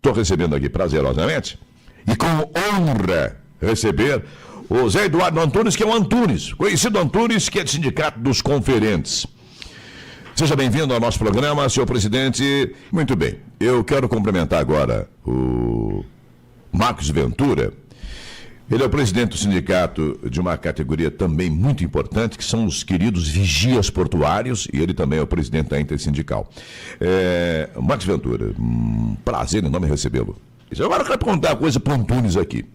estou recebendo aqui prazerosamente e com honra receber o Zé Eduardo Antunes, que é o Antunes, conhecido Antunes, que é do Sindicato dos Conferentes. Seja bem-vindo ao nosso programa, senhor presidente. Muito bem, eu quero cumprimentar agora o Marcos Ventura. Ele é o presidente do sindicato de uma categoria também muito importante, que são os queridos vigias portuários, e ele também é o presidente da Intersindical. Marcos Ventura, prazer enorme recebê-lo. Agora eu quero perguntar uma coisa para o Antunes aqui.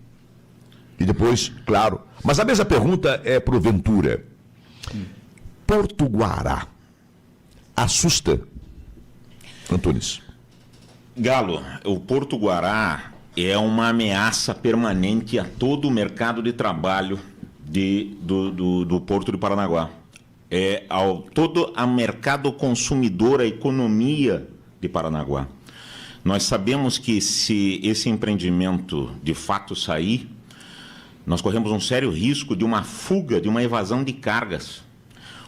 E depois, claro, mas a mesma pergunta é para o Ventura. Portuguará assusta, Antunes? Galo, o Portuguará é uma ameaça permanente a todo o mercado de trabalho do Porto de Paranaguá. Todo o mercado consumidor, a economia de Paranaguá. Nós sabemos que se esse empreendimento de fato sair, nós corremos um sério risco de uma fuga, de uma evasão de cargas.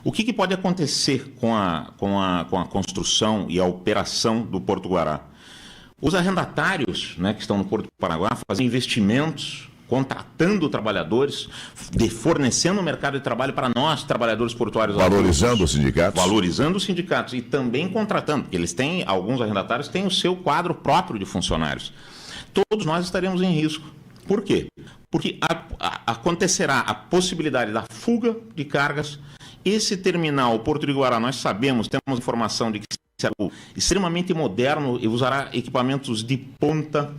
O que pode acontecer com a construção e a operação do Portuguará? Os arrendatários, né, que estão no Porto do Paranaguá fazem investimentos, contratando trabalhadores, fornecendo o mercado de trabalho para nós, trabalhadores portuários. Valorizando os sindicatos. Valorizando os sindicatos e também contratando, porque alguns arrendatários têm o seu quadro próprio de funcionários. Todos nós estaremos em risco. Por quê? Porque acontecerá a possibilidade da fuga de cargas. Esse terminal, o Porto de Guará, nós sabemos, temos informação de que será extremamente moderno e usará equipamentos de ponta,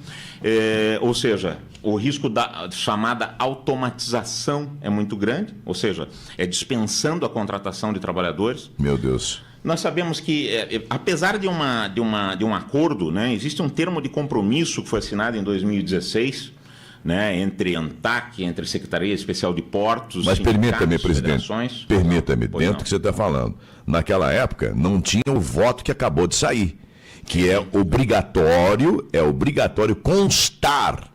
ou seja, o risco da chamada automatização é muito grande, ou seja, é dispensando a contratação de trabalhadores. Meu Deus. Nós sabemos que, apesar de um acordo, né, existe um termo de compromisso que foi assinado em 2016, né, entre ANTAC, entre Secretaria Especial de Portos... Mas permita-me, presidente, permita-me, dentro do que você está falando, naquela época não tinha o voto que acabou de sair, que é obrigatório constar,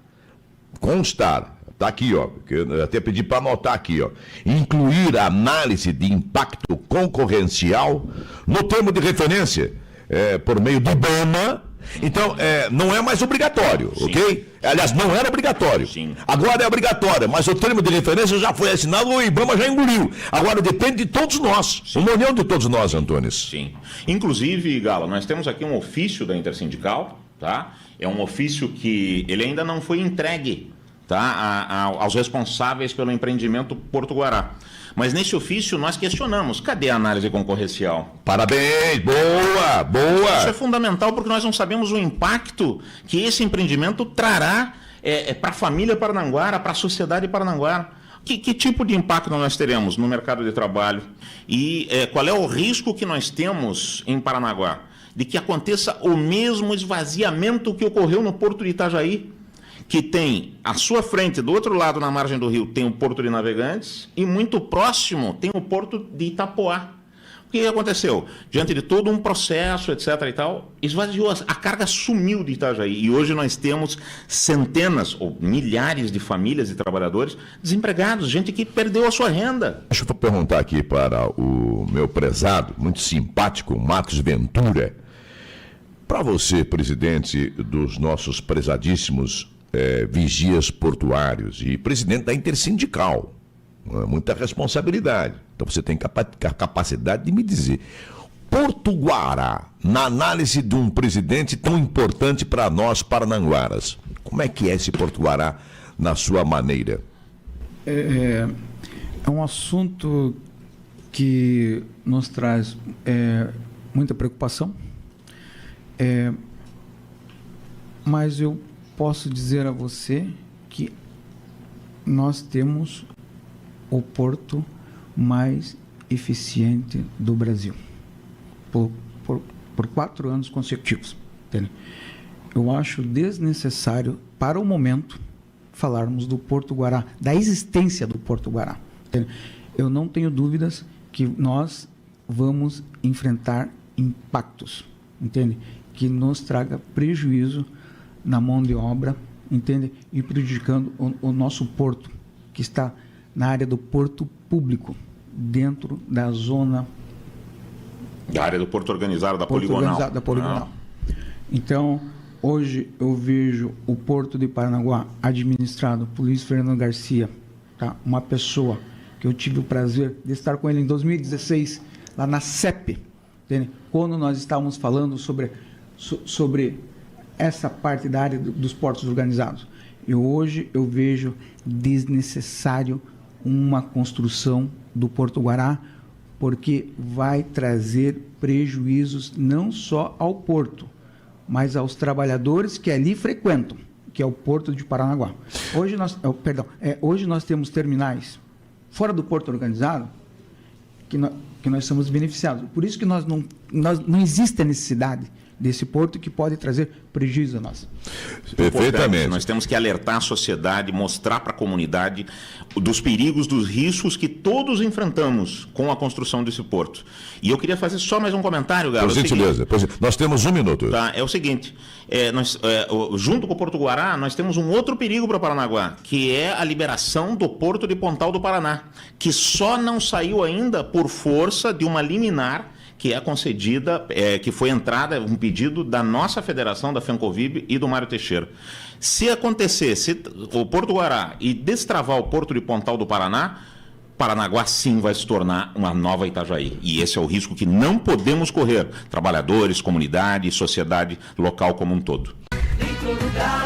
está aqui, ó, que eu até pedi para anotar aqui, ó, incluir a análise de impacto concorrencial no termo de referência, por meio do IBAMA. Então, não é mais obrigatório, sim, ok? Aliás, não era obrigatório. Sim. Agora é obrigatório, mas o termo de referência já foi assinado, o IBAMA já engoliu. Agora depende de todos nós, sim, uma união de todos nós, Antunes. Sim. Inclusive, Galo, nós temos aqui um ofício da Intersindical, tá? É um ofício que ele ainda não foi entregue, tá, aos responsáveis pelo empreendimento Portuguará. Mas nesse ofício nós questionamos, cadê a análise concorrencial? Parabéns, boa, boa. Isso é fundamental porque nós não sabemos o impacto que esse empreendimento trará para a família paranaguara, para a sociedade paranaguara. Que tipo de impacto nós teremos no mercado de trabalho? E qual é o risco que nós temos em Paranaguá? De que aconteça o mesmo esvaziamento que ocorreu no Porto de Itajaí, que tem à sua frente, do outro lado, na margem do rio, tem o Porto de Navegantes e muito próximo tem o Porto de Itapoá. O que aconteceu? Diante de todo um processo, etc. e tal, esvaziou, a carga sumiu de Itajaí. E hoje nós temos centenas ou milhares de famílias e trabalhadores desempregados, gente que perdeu a sua renda. Deixa eu perguntar aqui para o meu prezado, muito simpático, Marcos Ventura. Para você, presidente dos nossos prezadíssimos vigias portuários e presidente da Intersindical, muita responsabilidade. Então você tem capacidade de me dizer, Portuguará, na análise de um presidente tão importante para nós paranaguaras, como é que é esse Portuguará na sua maneira? É um assunto que nos traz muita preocupação, mas eu posso dizer a você que nós temos o porto mais eficiente do Brasil por 4 anos consecutivos. Entende? Eu acho desnecessário, para o momento, falarmos do Portuguará, da existência do Portuguará. Entende? Eu não tenho dúvidas que nós vamos enfrentar impactos, entende? Que nos traga prejuízo na mão de obra, entende? E prejudicando o nosso porto, que está na área do porto público, dentro da zona... Da área do porto organizado, da poligonal. Então, Hoje eu vejo o Porto de Paranaguá administrado por Luiz Fernando Garcia, tá? Uma pessoa que eu tive o prazer de estar com ele em 2016, lá na CEP, entende? Quando nós estávamos falando sobre essa parte da área dos portos organizados. E hoje eu vejo desnecessário uma construção do Porto Guará, porque vai trazer prejuízos não só ao porto, mas aos trabalhadores que ali frequentam, que é o Porto de Paranaguá. Hoje nós temos terminais fora do porto organizado que nós somos beneficiados. Por isso que não existe a necessidade desse porto que pode trazer prejuízo a nós. Perfeitamente. Nós temos que alertar a sociedade, mostrar para a comunidade dos perigos, dos riscos que todos enfrentamos com a construção desse porto. E eu queria fazer só mais um comentário, Galo. Por gentileza. Nós temos 1 minuto. Tá, é o seguinte, junto com o Porto Guará, nós temos um outro perigo para Paranaguá, que é a liberação do Porto de Pontal do Paraná, que só não saiu ainda por força de uma liminar que é concedida, que foi entrada, um pedido da nossa federação, da FENCOVIB e do Mário Teixeira. Se acontecer, o Porto Guará e destravar o Porto de Pontal do Paraná, Paranaguá sim vai se tornar uma nova Itajaí. E esse é o risco que não podemos correr, trabalhadores, comunidade, sociedade local como um todo. Em todo lugar.